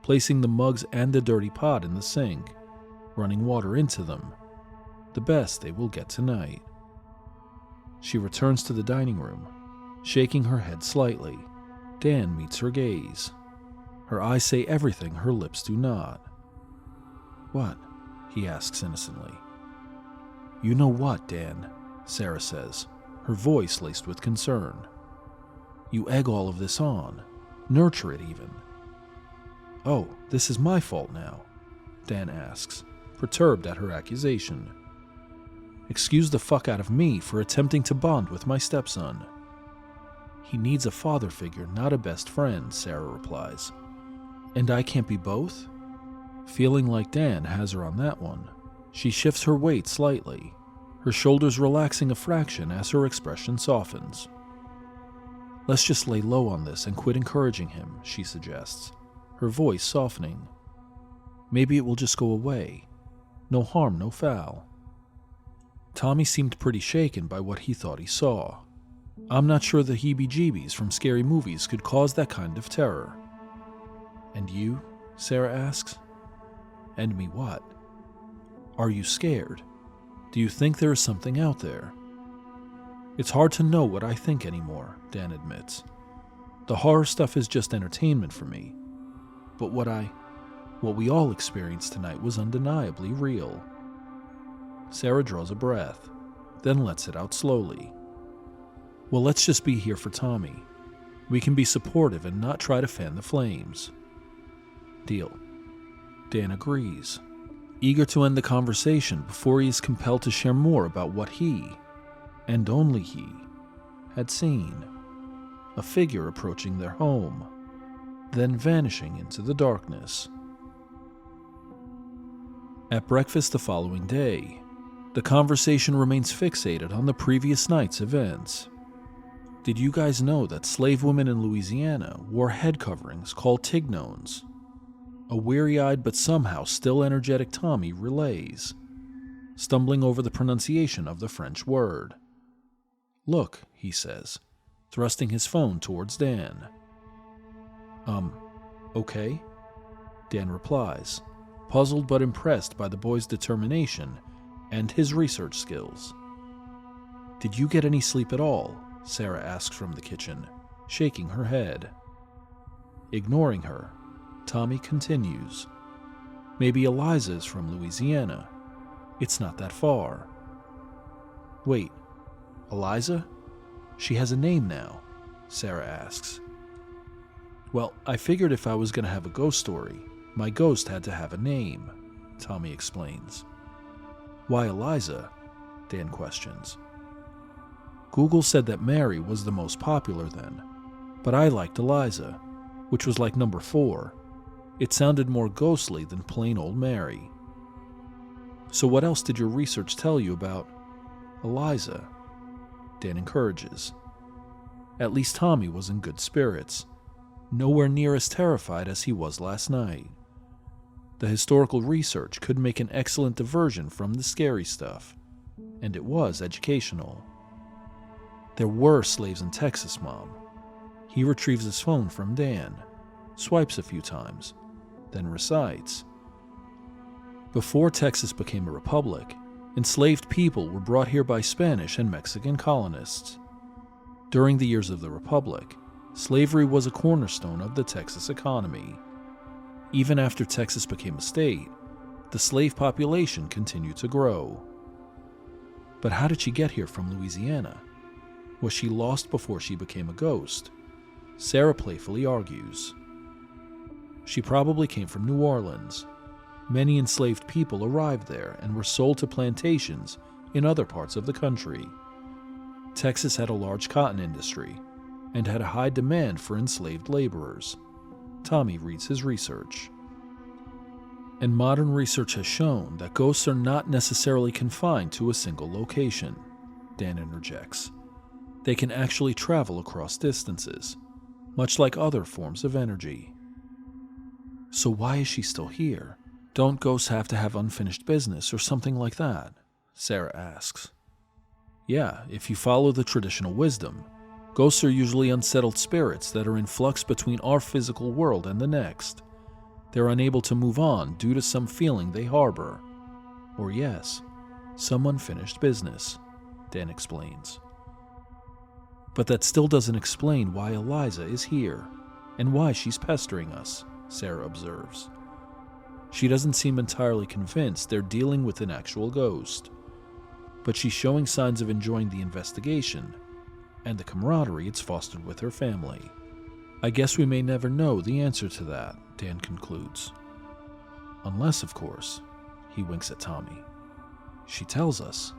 placing the mugs and the dirty pot in the sink, running water into them, the best they will get tonight. She returns to the dining room, shaking her head slightly. Dan meets her gaze. Her eyes say everything her lips do not. "What?" he asks innocently. "You know what, Dan," Sarah says, her voice laced with concern. "You egg all of this on, nurture it even." "Oh, this is my fault now?" Dan asks, perturbed at her accusation. "Excuse the fuck out of me for attempting to bond with my stepson." "He needs a father figure, not a best friend," Sarah replies. "And I can't be both?" Feeling like Dan has her on that one, she shifts her weight slightly, her shoulders relaxing a fraction as her expression softens. Let's just lay low on this and quit encouraging him, she suggests, her voice softening. Maybe it will just go away. No harm, no foul. Tommy seemed pretty shaken by what he thought he saw. I'm not sure the heebie-jeebies from scary movies could cause that kind of terror. And you? Sarah asks. And me what? Are you scared? Do you think there is something out there? It's hard to know what I think anymore, Dan admits. The horror stuff is just entertainment for me. But what we all experienced tonight was undeniably real. Sarah draws a breath, then lets it out slowly. Well, let's just be here for Tommy. We can be supportive and not try to fan the flames. Deal. Dan agrees, eager to end the conversation before he is compelled to share more about what he, and only he, had seen. A figure approaching their home, then vanishing into the darkness. At breakfast the following day, the conversation remains fixated on the previous night's events. Did you guys know that slave women in Louisiana wore head coverings called Tignons? A weary-eyed but somehow still energetic Tommy relays, stumbling over the pronunciation of the French word. Look, he says, thrusting his phone towards Dan. Okay? Dan replies, puzzled but impressed by the boy's determination and his research skills. Did you get any sleep at all? Sarah asks from the kitchen, shaking her head. Ignoring her, Tommy continues. Maybe Eliza is from Louisiana. It's not that far. Wait, Eliza? She has a name now, Sarah asks. Well, I figured if I was going to have a ghost story, my ghost had to have a name, Tommy explains. Why Eliza? Dan questions. Google said that Mary was the most popular then, but I liked Eliza, which was like number 4. It sounded more ghostly than plain old Mary. So what else did your research tell you about Eliza? Dan encourages. At least Tommy was in good spirits, nowhere near as terrified as he was last night. The historical research could make an excellent diversion from the scary stuff, and it was educational. There were slaves in Texas, Mom. He retrieves his phone from Dan, swipes a few times, then recites. Before Texas became a republic, enslaved people were brought here by Spanish and Mexican colonists. During the years of the republic, slavery was a cornerstone of the Texas economy. Even after Texas became a state, the slave population continued to grow. But how did she get here from Louisiana? Was she lost before she became a ghost? Sarah playfully argues. She probably came from New Orleans. Many enslaved people arrived there and were sold to plantations in other parts of the country. Texas had a large cotton industry and had a high demand for enslaved laborers. Tommy reads his research. And modern research has shown that ghosts are not necessarily confined to a single location, Dan interjects. They can actually travel across distances, much like other forms of energy. So why is she still here? Don't ghosts have to have unfinished business or something like that? Sarah asks. Yeah, if you follow the traditional wisdom, ghosts are usually unsettled spirits that are in flux between our physical world and the next. They're unable to move on due to some feeling they harbor. Or yes, some unfinished business, Dan explains. But that still doesn't explain why Eliza is here, and why she's pestering us, Sarah observes. She doesn't seem entirely convinced they're dealing with an actual ghost, but she's showing signs of enjoying the investigation and the camaraderie it's fostered with her family. I guess we may never know the answer to that, Dan concludes. Unless, of course, he winks at Tommy, she tells us.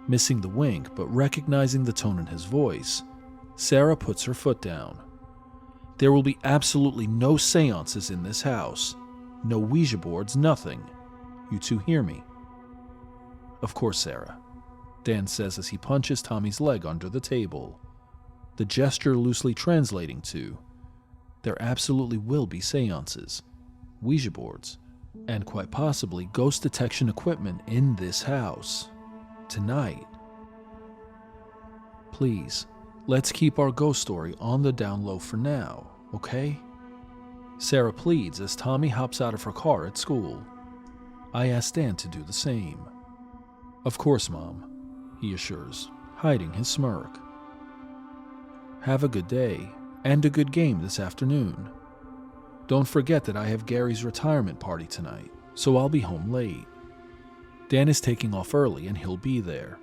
Missing the wink, but recognizing the tone in his voice, Sarah puts her foot down. There will be absolutely no seances in this house. No Ouija boards, nothing. You two hear me? Of course, Sarah, Dan says as he punches Tommy's leg under the table. the gesture loosely translating to, there absolutely will be seances, Ouija boards, and quite possibly ghost detection equipment in this house. Tonight. Please, let's keep our ghost story on the down low for now, okay? Sarah pleads as Tommy hops out of her car at school. I ask Dan to do the same. Of course, Mom, he assures, hiding his smirk. Have a good day, and a good game this afternoon. Don't forget that I have Gary's retirement party tonight, so I'll be home late. Dan is taking off early and he'll be there.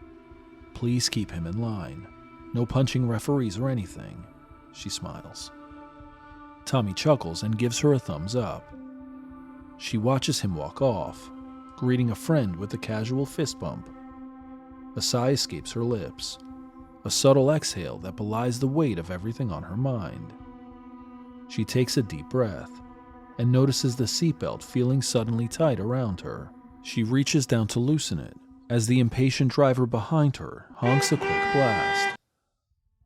Please keep him in line. No punching referees or anything, she smiles. Tommy chuckles and gives her a thumbs up. She watches him walk off, greeting a friend with a casual fist bump. A sigh escapes her lips, a subtle exhale that belies the weight of everything on her mind. She takes a deep breath and notices the seatbelt feeling suddenly tight around her. She reaches down to loosen it as the impatient driver behind her honks a quick blast.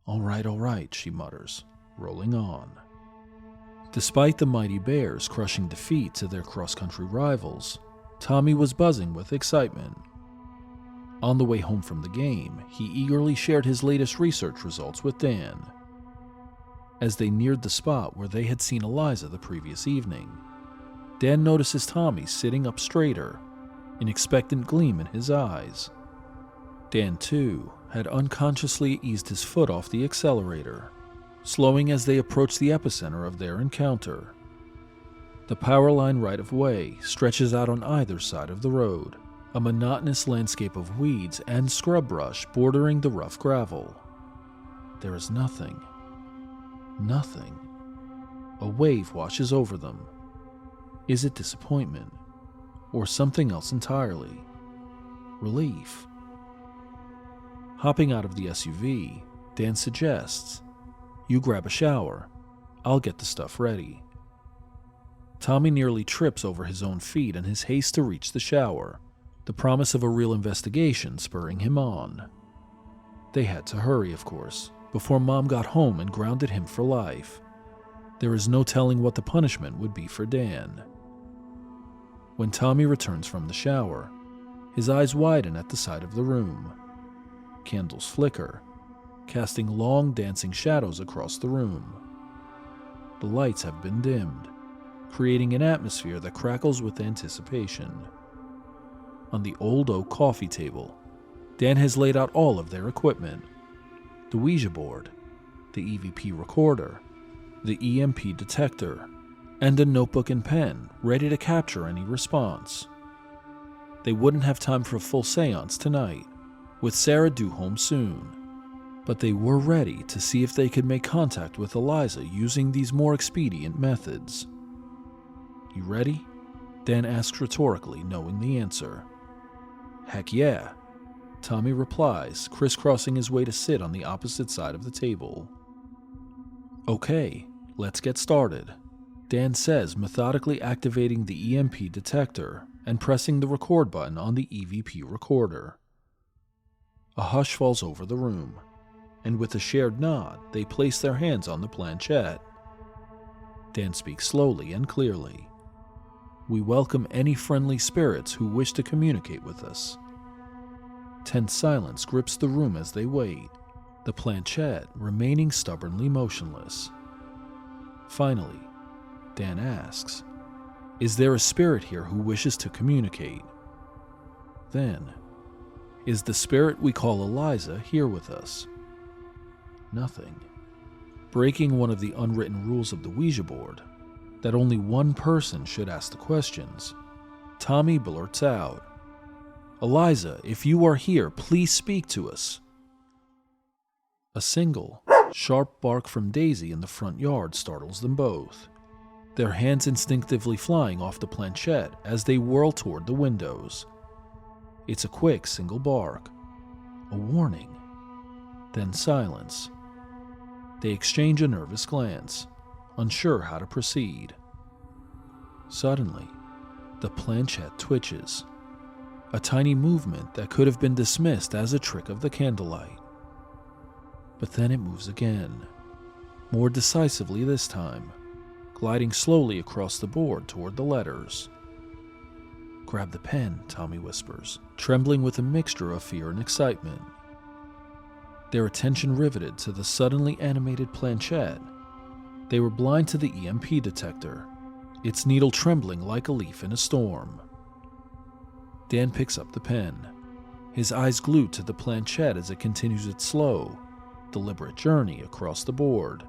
All right, she mutters, rolling on. Despite the mighty Bears crushing defeat to their cross-country rivals, Tommy was buzzing with excitement. On the way home from the game, he eagerly shared his latest research results with Dan. As they neared the spot where they had seen Eliza the previous evening, Dan notices Tommy sitting up straighter, an expectant gleam in his eyes. Dan, too, had unconsciously eased his foot off the accelerator, slowing as they approached the epicenter of their encounter. The power line right-of-way stretches out on either side of the road, a monotonous landscape of weeds and scrub brush bordering the rough gravel. There is nothing. Nothing. A wave washes over them. Is it disappointment? Or something else entirely? Relief? Hopping out of the SUV, Dan suggests, "You grab a shower. I'll get the stuff ready." Tommy nearly trips over his own feet in his haste to reach the shower, the promise of a real investigation spurring him on. They had to hurry, of course, before Mom got home and grounded him for life. There is no telling what the punishment would be for Dan. When Tommy returns from the shower, his eyes widen at the side of the room. Candles flicker, casting long dancing shadows across the room. The lights have been dimmed, creating an atmosphere that crackles with anticipation. On the old oak coffee table, Dan has laid out all of their equipment: the Ouija board, the EVP recorder, the EMP detector, and a notebook and pen ready to capture any response. They wouldn't have time for a full seance tonight, with Sarah due home soon, but they were ready to see if they could make contact with Eliza using these more expedient methods. You ready? Dan asks rhetorically, knowing the answer. Heck yeah, Tommy replies, crisscrossing his way to sit on the opposite side of the table. Okay, let's get started, Dan says, methodically activating the EMP detector and pressing the record button on the EVP recorder. A hush falls over the room, and with a shared nod, they place their hands on the planchette. Dan speaks slowly and clearly. We welcome any friendly spirits who wish to communicate with us. Tense silence grips the room as they wait, the planchette remaining stubbornly motionless. Finally, Dan asks, "Is there a spirit here who wishes to communicate?" Then, "Is the spirit we call Eliza here with us?" Nothing. Breaking one of the unwritten rules of the Ouija board, that only one person should ask the questions, Tommy blurts out, "Eliza, if you are here, please speak to us." A single, sharp bark from Daisy in the front yard startles them both, their hands instinctively flying off the planchette as they whirl toward the windows. It's a quick single bark, a warning, then silence. They exchange a nervous glance, unsure how to proceed. Suddenly, the planchette twitches, a tiny movement that could have been dismissed as a trick of the candlelight. But then it moves again, more decisively this time, gliding slowly across the board toward the letters. "Grab the pen," Tommy whispers, trembling with a mixture of fear and excitement. Their attention riveted to the suddenly animated planchette. They were blind to the EMP detector, its needle trembling like a leaf in a storm. Dan picks up the pen, his eyes glued to the planchette as it continues its slow, deliberate journey across the board,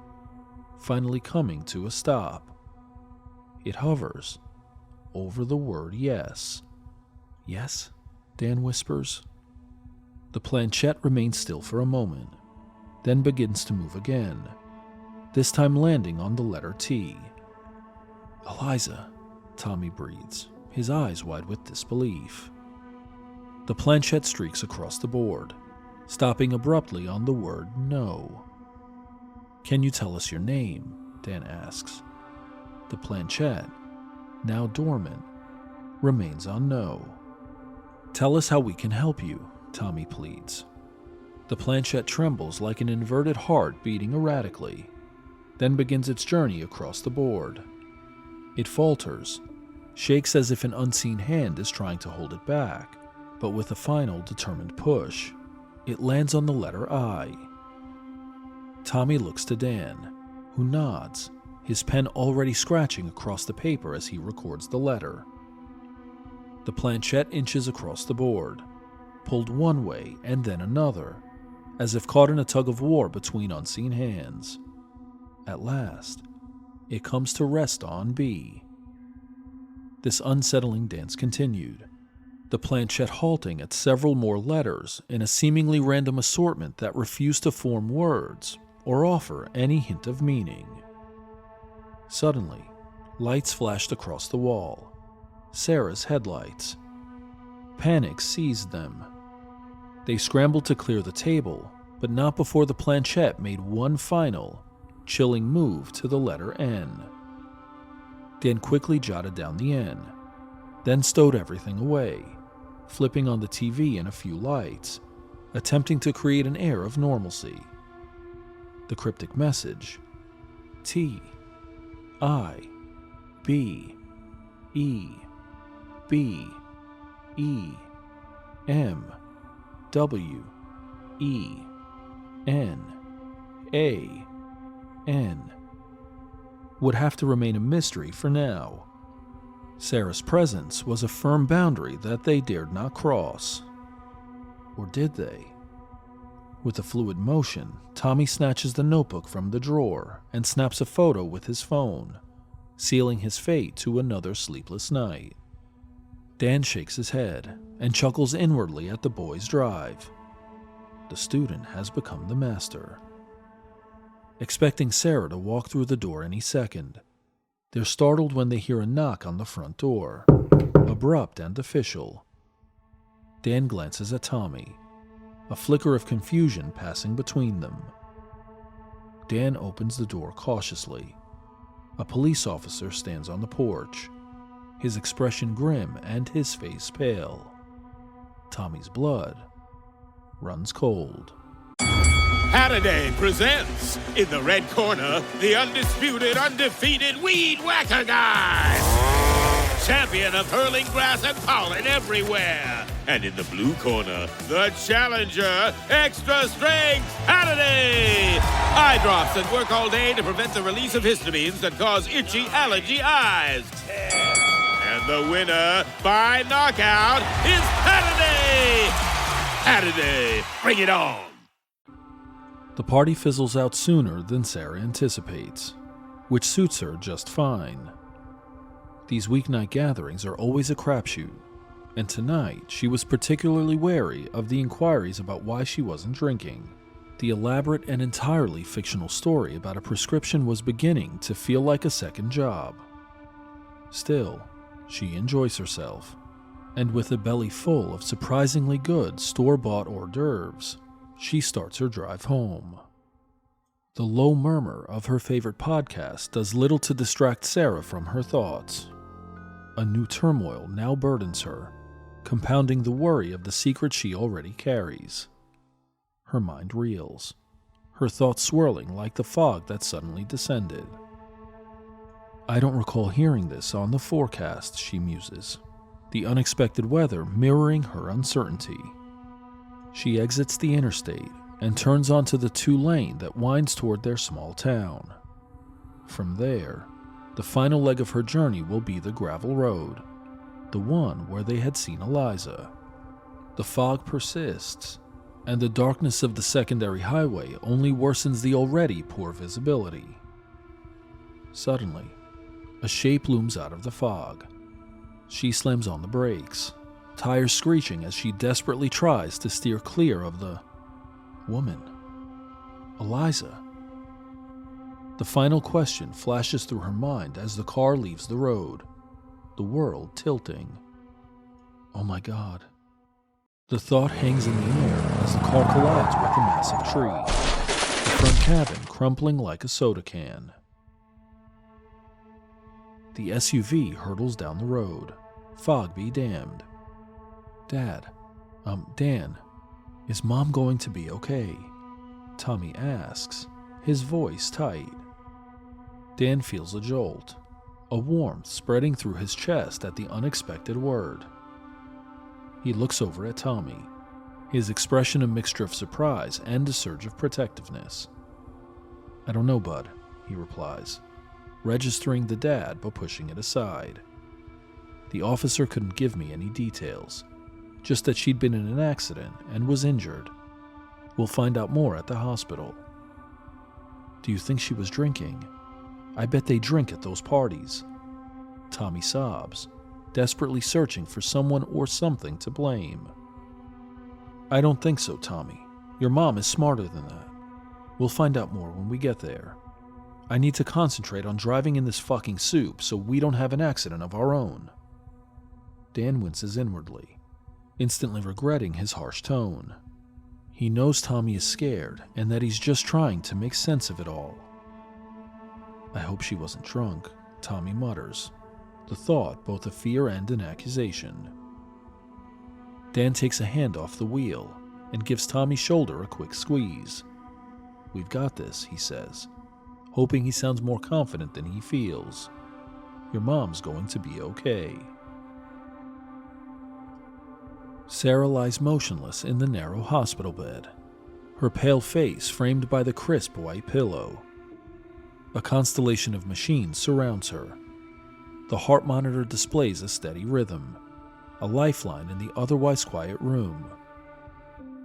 finally coming to a stop. It hovers over the word yes. "Yes?" Dan whispers. The planchette remains still for a moment, then begins to move again, this time landing on the letter T. "Eliza," Tommy breathes, his eyes wide with disbelief. The planchette streaks across the board, stopping abruptly on the word no. "Can you tell us your name?" Dan asks. The planchette, now dormant, remains on no. "Tell us how we can help you," Tommy pleads. The planchette trembles like an inverted heart beating erratically, then begins its journey across the board. It falters, shakes as if an unseen hand is trying to hold it back, but with a final determined push, it lands on the letter I. Tommy looks to Dan, who nods, his pen already scratching across the paper as he records the letter. The planchette inches across the board, pulled one way and then another, as if caught in a tug of war between unseen hands. At last, it comes to rest on B. This unsettling dance continued, the planchette halting at several more letters in a seemingly random assortment that refused to form words or offer any hint of meaning. Suddenly, lights flashed across the wall. Sarah's headlights. Panic seized them. They scrambled to clear the table, but not before the planchette made one final, chilling move to the letter N. Dan quickly jotted down the N, then stowed everything away, flipping on the TV and a few lights, attempting to create an air of normalcy. The cryptic message: T, I, B, E, B, E, M, W, E, N, A, N, would have to remain a mystery for now. Sarah's presence was a firm boundary that they dared not cross. Or did they? With a fluid motion, Tommy snatches the notebook from the drawer and snaps a photo with his phone, sealing his fate to another sleepless night. Dan shakes his head and chuckles inwardly at the boy's drive. The student has become the master. Expecting Sarah to walk through the door any second, they're startled when they hear a knock on the front door, abrupt and official. Dan glances at Tommy, a flicker of confusion passing between them. Dan opens the door cautiously. A police officer stands on the porch, his expression grim and his face pale. Tommy's blood runs cold. Halliday presents, in the red corner, the undisputed, undefeated Weed Whacker Guy! Champion of hurling grass and pollen everywhere! And in the blue corner, the challenger, extra strength Halliday! Eye drops that work all day to prevent the release of histamines that cause itchy allergy eyes. And the winner, by knockout, is Halliday! Halliday, bring it on! The party fizzles out sooner than Sarah anticipates, which suits her just fine. These weeknight gatherings are always a crapshoot, and tonight she was particularly wary of the inquiries about why she wasn't drinking. The elaborate and entirely fictional story about a prescription was beginning to feel like a second job. Still, she enjoys herself, and with a belly full of surprisingly good store-bought hors d'oeuvres, she starts her drive home. The low murmur of her favorite podcast does little to distract Sarah from her thoughts. A new turmoil now burdens her, compounding the worry of the secret she already carries. Her mind reels, her thoughts swirling like the fog that suddenly descended. I don't recall hearing this on the forecast, she muses, the unexpected weather mirroring her uncertainty. She exits the interstate and turns onto the 2-lane that winds toward their small town. From there, the final leg of her journey will be the gravel road, the one where they had seen Eliza. The fog persists, and the darkness of the secondary highway only worsens the already poor visibility. Suddenly, a shape looms out of the fog. She slams on the brakes, tires screeching as she desperately tries to steer clear of the woman. Eliza. The final question flashes through her mind as the car leaves the road, the world tilting. Oh my God. The thought hangs in the air as the car collides with a massive tree, the front cabin crumpling like a soda can. The SUV hurtles down the road, fog be damned. Dan, is Mom going to be okay? Tommy asks, his voice tight. Dan feels a jolt, a warmth spreading through his chest at the unexpected word. He looks over at Tommy, his expression a mixture of surprise and a surge of protectiveness. I don't know, bud, he replies, registering the dad but pushing it aside. The officer couldn't give me any details, just that she'd been in an accident and was injured. We'll find out more at the hospital. Do you think she was drinking? I bet they drink at those parties. Tommy sobs, desperately searching for someone or something to blame. I don't think so, Tommy. Your mom is smarter than that. We'll find out more when we get there. I need to concentrate on driving in this fucking soup so we don't have an accident of our own. Dan winces inwardly, instantly regretting his harsh tone. He knows Tommy is scared and that he's just trying to make sense of it all. I hope she wasn't drunk, Tommy mutters, the thought both a fear and an accusation. Dan takes a hand off the wheel and gives Tommy's shoulder a quick squeeze. We've got this, he says, hoping he sounds more confident than he feels. Your mom's going to be okay. Sarah lies motionless in the narrow hospital bed, her pale face framed by the crisp white pillow. A constellation of machines surrounds her. The heart monitor displays a steady rhythm, a lifeline in the otherwise quiet room.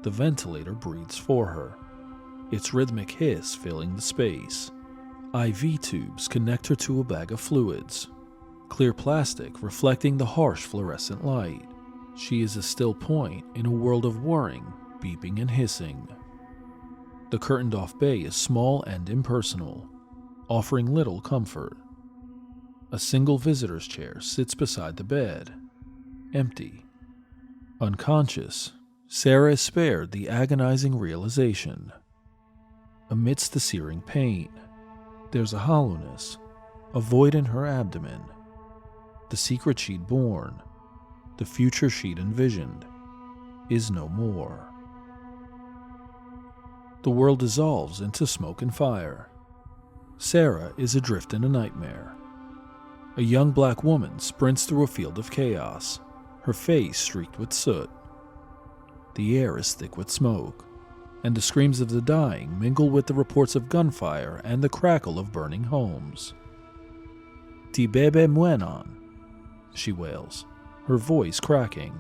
The ventilator breathes for her, its rhythmic hiss filling the space. IV tubes connect her to a bag of fluids, clear plastic reflecting the harsh fluorescent light. She is a still point in a world of whirring, beeping and hissing. The curtained-off bay is small and impersonal, offering little comfort. A single visitor's chair sits beside the bed, empty. Unconscious, Sarah is spared the agonizing realization. Amidst the searing pain, there's a hollowness, a void in her abdomen. The secret she'd borne, the future she'd envisioned, is no more. The world dissolves into smoke and fire. Sarah is adrift in a nightmare. A young black woman sprints through a field of chaos, her face streaked with soot. The air is thick with smoke, and the screams of the dying mingle with the reports of gunfire and the crackle of burning homes. "Ti bebe muenan," she wails, her voice cracking.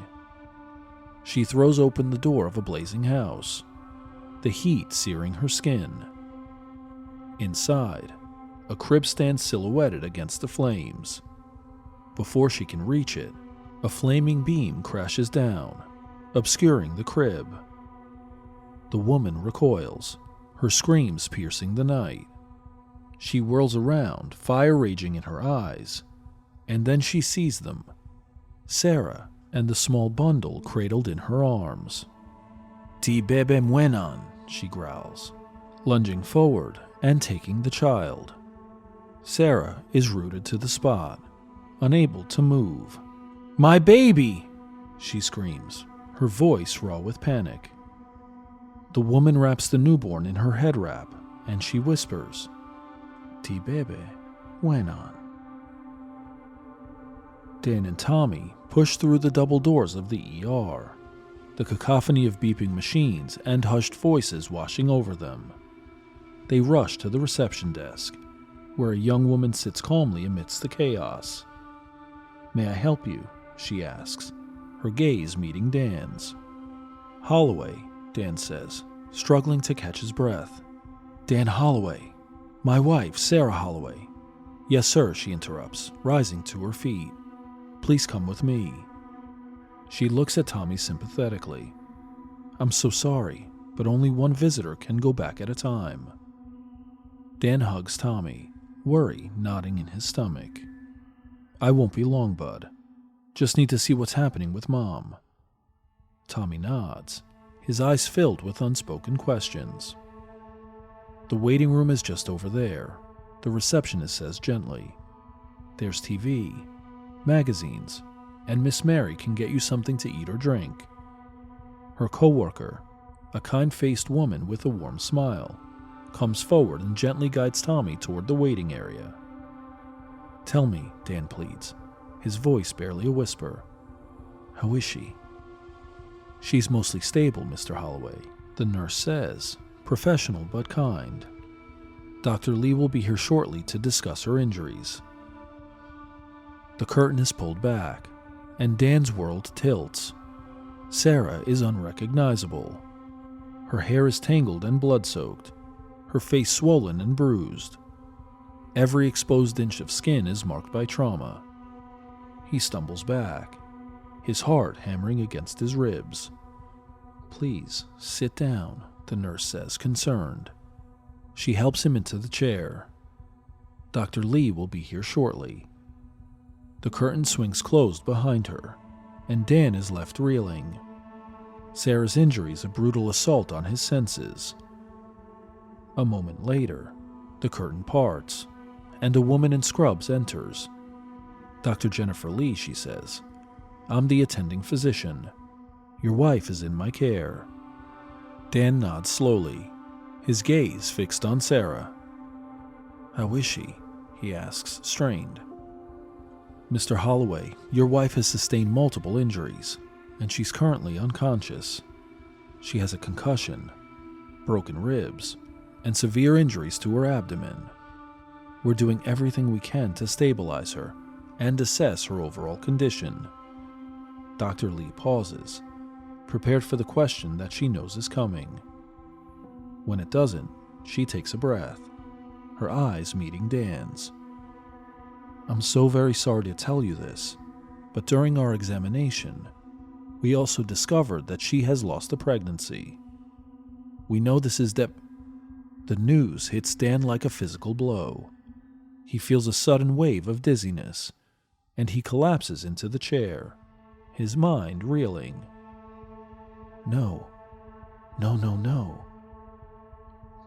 She throws open the door of a blazing house, the heat searing her skin. Inside, a crib stands silhouetted against the flames. Before she can reach it, a flaming beam crashes down, obscuring the crib. The woman recoils, her screams piercing the night. She whirls around, fire raging in her eyes, and then she sees them, Sarah and the small bundle cradled in her arms. "Ti bebe muenan," she growls, lunging forward and taking the child. Sarah is rooted to the spot, unable to move. "My baby!" she screams, her voice raw with panic. The woman wraps the newborn in her head wrap, and she whispers, "Ti bebe, wenan." Dan and Tommy push through the double doors of the ER, the cacophony of beeping machines and hushed voices washing over them. They rush to the reception desk, where a young woman sits calmly amidst the chaos. "May I help you?" she asks, her gaze meeting Dan's. "Holloway," Dan says, struggling to catch his breath. "Dan Holloway. My wife, Sarah Holloway." "Yes, sir," she interrupts, rising to her feet. "Please come with me." She looks at Tommy sympathetically. "I'm so sorry, but only one visitor can go back at a time." Dan hugs Tommy, worry knotting in his stomach. "I won't be long, bud. Just need to see what's happening with Mom." Tommy nods, his eyes filled with unspoken questions. "The waiting room is just over there," the receptionist says gently. "There's TV, magazines, and Miss Mary can get you something to eat or drink." Her coworker, a kind-faced woman with a warm smile, comes forward and gently guides Tommy toward the waiting area. "Tell me," Dan pleads, his voice barely a whisper. "How is she?" "She's mostly stable, Mr. Holloway," the nurse says, professional but kind. "Dr. Lee will be here shortly to discuss her injuries." The curtain is pulled back, and Dan's world tilts. Sarah is unrecognizable. Her hair is tangled and blood-soaked, her face swollen and bruised. Every exposed inch of skin is marked by trauma. He stumbles back, his heart hammering against his ribs. "Please, sit down," the nurse says, concerned. She helps him into the chair. "Dr. Lee will be here shortly." The curtain swings closed behind her, and Dan is left reeling. Sarah's injury is a brutal assault on his senses. A moment later, the curtain parts, and a woman in scrubs enters. "Dr. Jennifer Lee," she says. "I'm the attending physician. Your wife is in my care." Dan nods slowly, his gaze fixed on Sarah. "How is she?" he asks, strained. "Mr. Holloway, your wife has sustained multiple injuries, and she's currently unconscious. She has a concussion, broken ribs, and severe injuries to her abdomen. We're doing everything we can to stabilize her and assess her overall condition." Dr. Lee pauses, prepared for the question that she knows is coming. When it doesn't, she takes a breath, her eyes meeting Dan's. "I'm so very sorry to tell you this, but during our examination, we also discovered that she has lost a pregnancy. We know this is The news hits Dan like a physical blow. He feels a sudden wave of dizziness, and he collapses into the chair, his mind reeling. No.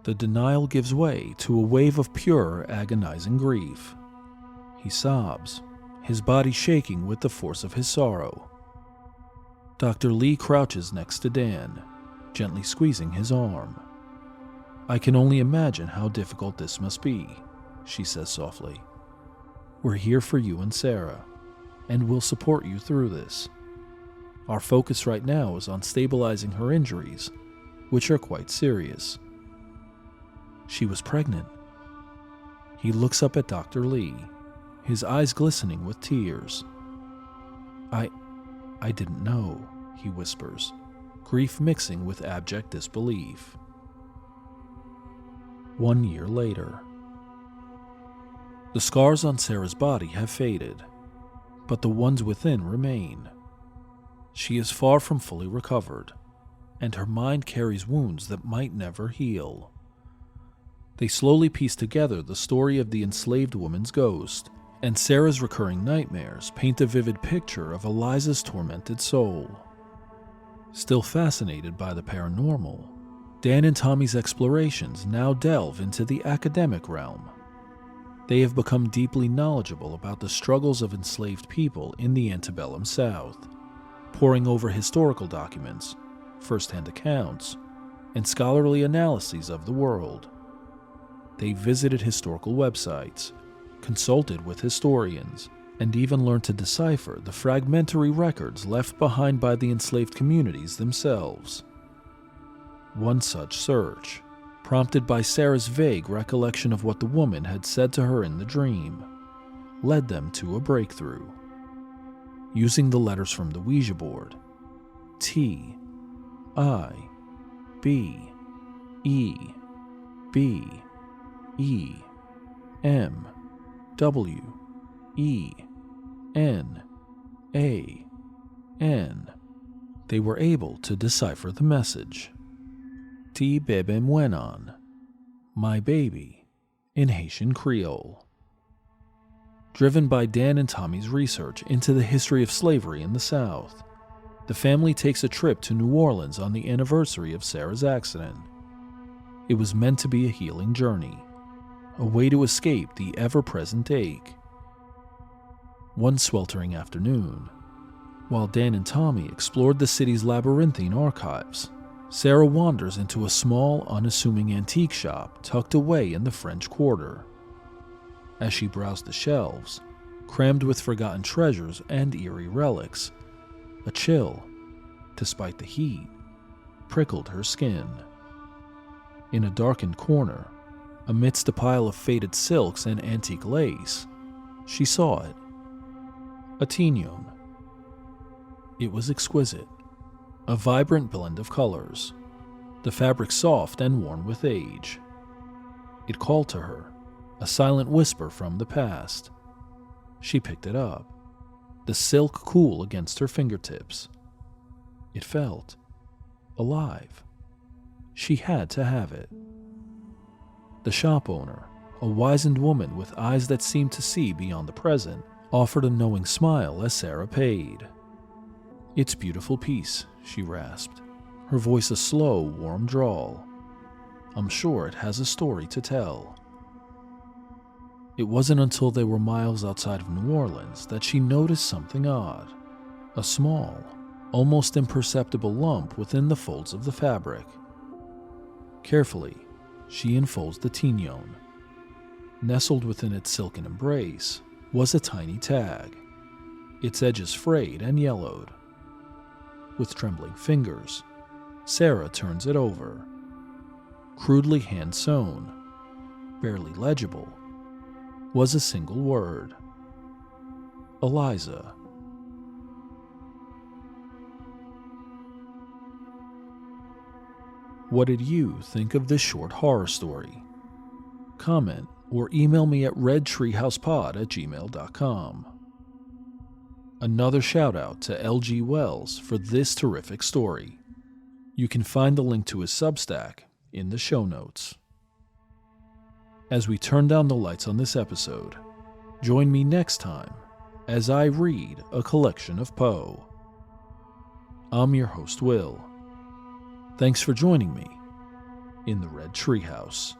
The denial gives way to a wave of pure, agonizing grief. He sobs, his body shaking with the force of his sorrow. Dr. Lee crouches next to Dan, gently squeezing his arm. "I can only imagine how difficult this must be," she says softly. "We're here for you and Sarah, and we'll support you through this. Our focus right now is on stabilizing her injuries, which are quite serious." "She was pregnant." He looks up at Dr. Lee, his eyes glistening with tears. I didn't know," he whispers, grief mixing with abject disbelief. 1 year later. The scars on Sarah's body have faded, but the ones within remain. She is far from fully recovered, and her mind carries wounds that might never heal. They slowly piece together the story of the enslaved woman's ghost, and Sarah's recurring nightmares paint a vivid picture of Eliza's tormented soul. Still fascinated by the paranormal, Dan and Tommy's explorations now delve into the academic realm. They have become deeply knowledgeable about the struggles of enslaved people in the antebellum South, poring over historical documents, first-hand accounts, and scholarly analyses of the world. They visited historical websites, consulted with historians, and even learned to decipher the fragmentary records left behind by the enslaved communities themselves. One such search, prompted by Sarah's vague recollection of what the woman had said to her in the dream, led them to a breakthrough. Using the letters from the Ouija board, T, I, B, E, B, E, M, W, E, N, A, N, they were able to decipher the message. Ti bebe muenan, my baby, in Haitian Creole. Driven by Dan and Tommy's research into the history of slavery in the South, the family takes a trip to New Orleans on the anniversary of Sarah's accident. It was meant to be a healing journey, a way to escape the ever-present ache. One sweltering afternoon, while Dan and Tommy explored the city's labyrinthine archives, Sarah wanders into a small, unassuming antique shop tucked away in the French Quarter. As she browsed the shelves, crammed with forgotten treasures and eerie relics, a chill, despite the heat, prickled her skin. In a darkened corner, amidst a pile of faded silks and antique lace, she saw it. A Tignon. It was exquisite, a vibrant blend of colors, the fabric soft and worn with age. It called to her, a silent whisper from the past. She picked it up, the silk cool against her fingertips. It felt alive. She had to have it. The shop owner, a wizened woman with eyes that seemed to see beyond the present, offered a knowing smile as Sarah paid. "It's beautiful piece," she rasped, her voice a slow, warm drawl. "I'm sure it has a story to tell." It wasn't until they were miles outside of New Orleans that she noticed something odd. A small, almost imperceptible lump within the folds of the fabric. Carefully, she unfolds the Tignon. Nestled within its silken embrace was a tiny tag, its edges frayed and yellowed. With trembling fingers, Sarah turns it over. Crudely hand-sewn, barely legible, was a single word. Eliza. What did you think of this short horror story? Comment or email me at redtreehousepod@gmail.com. Another shout out to LG Wells for this terrific story. You can find the link to his Substack in the show notes. As we turn down the lights on this episode, join me next time as I read a collection of Poe. I'm your host, Will. Thanks for joining me in the Red Treehouse.